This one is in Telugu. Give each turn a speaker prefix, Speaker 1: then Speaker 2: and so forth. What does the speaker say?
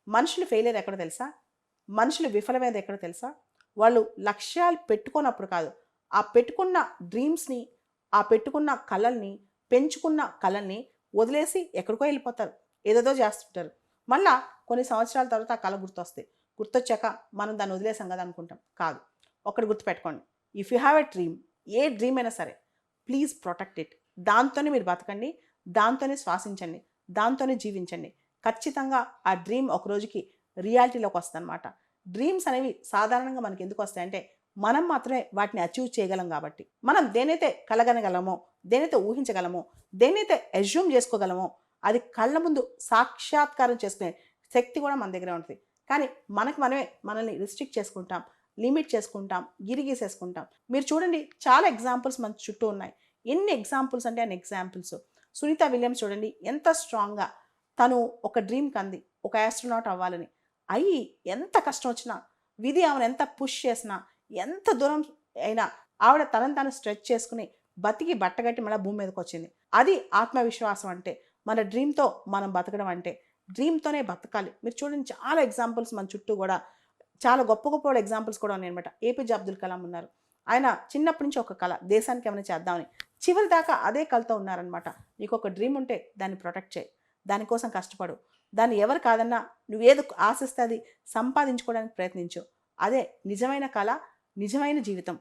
Speaker 1: మనుషులు ఫెయిలియర్ ఎక్కడో తెలుసా? మనుషులు విఫలమైనది ఎక్కడో తెలుసా? వాళ్ళు లక్ష్యాలు పెట్టుకోనప్పుడు కాదు. ఆ పెట్టుకున్న డ్రీమ్స్‌ని, ఆ పెట్టుకున్న కలల్ని, పెంచుకున్న కలల్ని వదిలేసి ఎక్కడికో ఎళ్ళిపోతారు. ఏదేదో జేస్తుంటారు. మళ్ళా కొన్ని సంవత్సరాల తర్వాత ఆ కల గుర్తొస్తాయి. గుర్తొచ్చాక మనం దాన్ని వదిలేసాం గదా అనుకుంటాం. కాదు. ఒకటి గుర్తుపెట్టుకోండి. If you have a dream, A dream అయినా సరే, ప్లీజ్ ప్రొటెక్ట్ ఇట్. దాంతోనే మీరు బతకండి. దాంతోనే శ్వాసించండి. దాంతోనే జీవించండి. ఖచ్చితంగా ఆ డ్రీమ్ ఒక రోజుకి రియాలిటీలోకి వస్తదనమాట. డ్రీమ్స్ అనేవి సాధారణంగా మనకెందుకొస్తాయంటే, మనం మాత్రమే వాటిని అచీవ్ చేయగలం గాబట్టి. మనం దేనైతే కలగనగలమో, దేనైతే ఊహించగలమో, దేనైతే అస్యూమ్ జేసుకోగలమో, అది కళ్ళ ముందు సాక్షాత్కారం చేసుకునే శక్తి గూడా మన దగ్గరే ఉంటది. కానీ మనకు మనమే మనల్ని రిస్ట్రిక్ట్ చేసుకుంటాం. లిమిట్ చేసుకుంటాం. గిరిగీసేసుకుంటాం. మీరు చూడండి చాలా ఎగ్జాంపుల్స్ మన చుట్టూ ఉన్నాయి. ఎన్ని ఎగ్జాంపుల్స్ అంటే అన్ని ఎగ్జాంపుల్స్. సునీత విలియమ్స్ చూడండి ఎంత స్ట్రాంగ్‌గా తను ఒక డ్రీమ్ కంది. ఒక యాస్ట్రోనాట్ అవ్వాలని. అయ్యి ఎంత కష్టం వచ్చినా, విధి ఆమెను ఎంత పుష్ చేసినా, ఎంత దూరం అయినా ఆవిడ తనని తాను స్ట్రెచ్ చేసుకొని బతికి బట్టగట్టి మళ్ళా భూమి మీదకొచ్చింది. అది ఆత్మవిశ్వాసం అంటే. మన డ్రీమ్‌తో మనం బతకడం అంటే. డ్రీమ్‌తోనే బతకాలి. మీరు చూడండి చాలా ఎగ్జాంపుల్స్ మన చుట్టూ గూడా చాలా గొప్ప గొప్పోళ్ళ ఎగ్జాంపుల్స్ కూడా ఉన్నాయన్నమాట. ఏపీజే అబ్దుల్ కలాం ఉన్నారు. ఆయన చిన్నప్పటి నుంచి ఒక కల దేశానికి ఏమైనా చేద్దామని. చివరి దాకా అదే కలతో ఉన్నారనమాట. నీకొక డ్రీమ్ ఉంటే దాన్ని ప్రొటెక్ట్ చేయి. దానికోసం కష్టపడు. దాన్ని ఎవరు కాదన్నా నువ్వేది ఆశిస్తే అది సంపాదించుకోవడానికి ప్రయత్నించు. అదే నిజమైన కల, నిజమైన జీవితం.